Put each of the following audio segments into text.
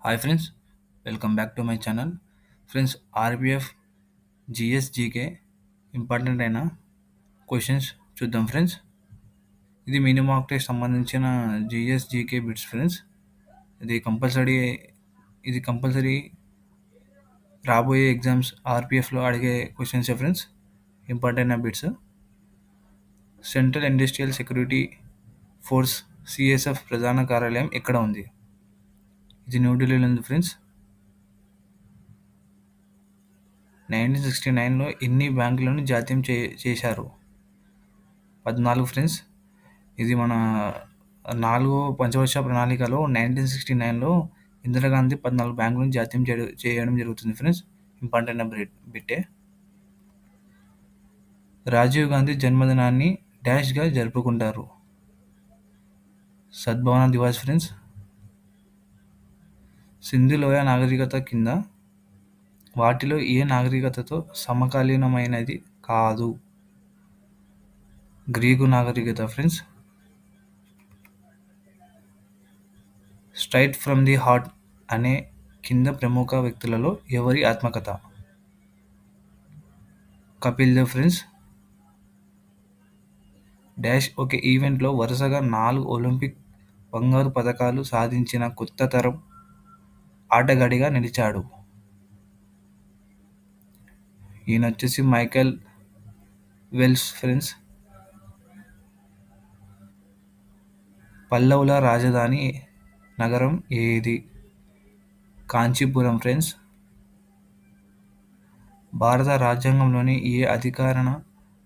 Hi friends, welcome back to my channel. Friends, RBF GS GK important అయిన questions చూద్దాం friends. ఇది mini mock test సంబంధించిన GS GK bits friends. ఇది compulsory రాబోయే exams ఆర్పిఎఫ్లో అడిగే క్వశ్చన్స్ ఫ్రెండ్స్. ఇంపార్టెంట్ అయిన bits. Central industrial security force CSF ప్రధాన కార్యాలయం ఎక్కడ ఉంది? ఇది న్యూఢిల్లీలో ఉంది ఫ్రెండ్స్. 1969లో ఎన్ని బ్యాంకులను జాతీయం చేశారు? 14 ఫ్రెండ్స్. ఇది మన 4వ పంచవర్ష ప్రణాళికలో 1969లో ఇందిరాగాంధీ 14 బ్యాంకులను జాతీయం చేయడం జరుగుతుంది ఫ్రెండ్స్. ఇంపార్టెంట్ బిట్టే. రాజీవ్ గాంధీ జన్మదినాన్ని డాష్గా జరుపుకుంటారు? సద్భావన దివాస్ ఫ్రెండ్స్. సింధు లోయ నాగరికత కింద వాటిలో ఏ నాగరికతతో సమకాలీనమైనది కాదు? గ్రీకు నాగరికత friends. Straight from the heart అనే కింద ప్రముఖ వ్యక్తులలో ఎవరి ఆత్మకథ? కపిల్ దేవ్ ఫ్రెండ్స్. డాష్ ఒక ఈవెంట్లో వరుసగా 4 ఒలింపిక్ బంగారు పతకాలు సాధించిన కొత్త తరం ఆటగాడిగా నిలిచాడు? ఈయన వచ్చేసి మైకేల్ వెల్స్ ఫ్రెండ్స్. పల్లవుల రాజధాని నగరం ఏది? కాంచీపురం ఫ్రెండ్స్. భారత రాజ్యాంగంలోని ఏ అధికరణ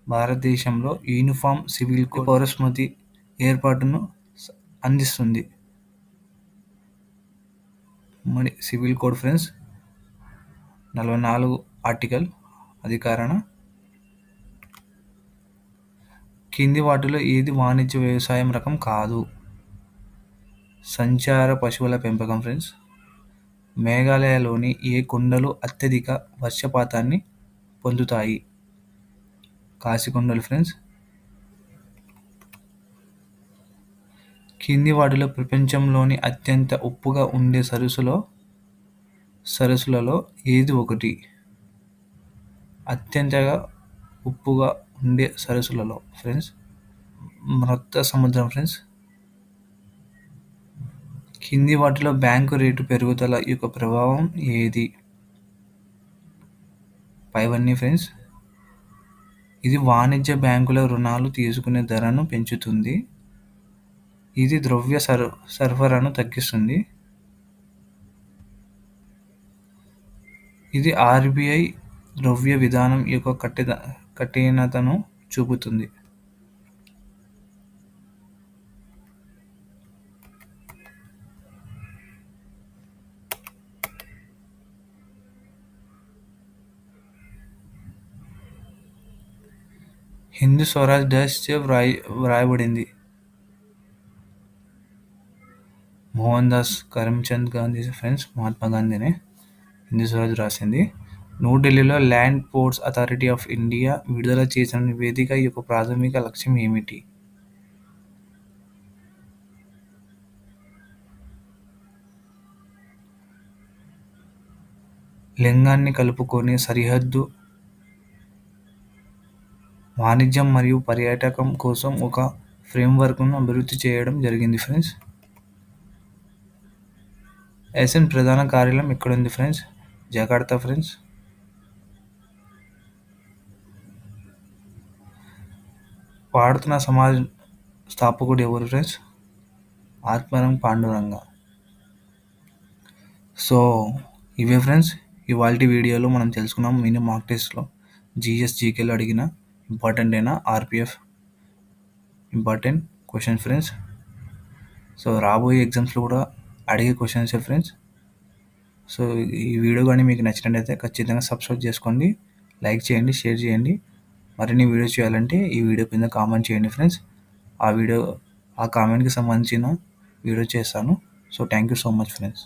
భారతదేశంలో యూనిఫామ్ సివిల్ కోడ్ పౌరస్మృతి ఏర్పాటును అందిస్తుంది? Civil code friends. 44 ఆర్టికల్ అధికరణ. కింది వాటిలో ఏది వాణిజ్య వ్యవసాయం రకం కాదు? సంచార పశువుల పెంపకం ఫ్రెండ్స్. మేఘాలయలోని ఏ కొండలు అత్యధిక వర్షపాతాన్ని పొందుతాయి? కాశీకొండలు ఫ్రెండ్స్. కింది వాటిలో ప్రపంచంలోని అత్యంత ఉప్పుగా ఉండే సరస్సులలో ఏది ఒకటి? అత్యంతగా ఉప్పుగా ఉండే సరస్సులలో ఫ్రెండ్స్ మృత సముద్రం ఫ్రెండ్స్. కింది వాటిలో బ్యాంకు రేటు పెరుగుదల యొక్క ప్రభావం ఏది? పైవన్నీ ఫ్రెండ్స్. ఇది వాణిజ్య బ్యాంకుల రుణాలు తీసుకునే ధరను పెంచుతుంది. ఇది ద్రవ్య సరఫరాను తగ్గిస్తుంది. ఇది ఆర్బిఐ ద్రవ్య విధానం యొక్క కఠినతను చూపుతుంది. హిందూ స్వరాజ్ డాష్ చే వ్రాయబడింది? మోహన్ దాస్ కరమ్చంద్ గాంధీ ఫ్రెండ్స్. మహాత్మా గాంధీనే హిందూ స్వరాజ్ రాసింది. న్యూఢిల్లీలో land ports authority of India విడుదల చేసిన నివేదిక యొక్క ప్రాథమిక లక్ష్యం ఏమిటి? లింగాన్ని కలుపుకొని సరిహద్దు వాణిజ్యం మరియు పర్యాటకం కోసం ఒక ఫ్రేమ్వర్క్ను అభివృద్ధి చేయడం జరిగింది ఫ్రెండ్స్. ASEAN ప్రధాన కార్యాలయం ఎక్కడుంది ఫ్రెండ్స్? Jakarta friends. ప్రార్థన సమాజ్ స్థాపకుడు ఎవరు ఫ్రెండ్స్? ఆత్మారాం పాండురంగ. సో ఇవే ఫ్రెండ్స్ ఇవాల్టి వీడియోలో మనం తెలుసుకున్నాం మినీ మాక్ టెస్ట్లో జిఎస్ జీకేలో అడిగిన ఇంపార్టెంట్ అయిన RPF important questions friends. So రాబోయే ఎగ్జామ్స్లో కూడా అడిగే క్వశ్చన్స్ ఫ్రెండ్స్. సో ఈ వీడియో కానీ మీకు నచ్చినట్లయితే ఖచ్చితంగా సబ్స్క్రైబ్ చేసుకోండి, లైక్ చేయండి, షేర్ చేయండి. మరిన్ని వీడియోస్ చేయాలంటే ఈ వీడియో కింద కామెంట్ చేయండి ఫ్రెండ్స్. ఆ కామెంట్కి సంబంధించిన వీడియో చేస్తాను. So thank you so much friends.